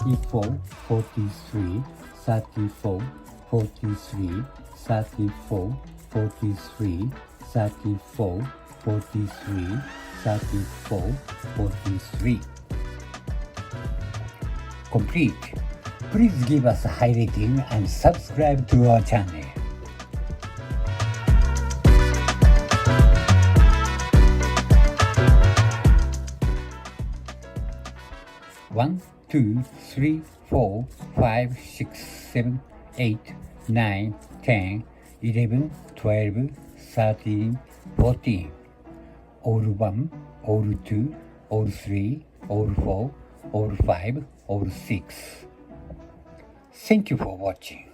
34, 43, 34, 43, 34, 43, 34, 43, 34, 43. Complete. Please give us a high rating and subscribe to our channel. One, 2, 3, 4, 5, 6, 7, 8, 9, 10, 11, 12, 13, 14. All 1, all 2, all 3, all 4, all 5, all 6. Thank you for watching.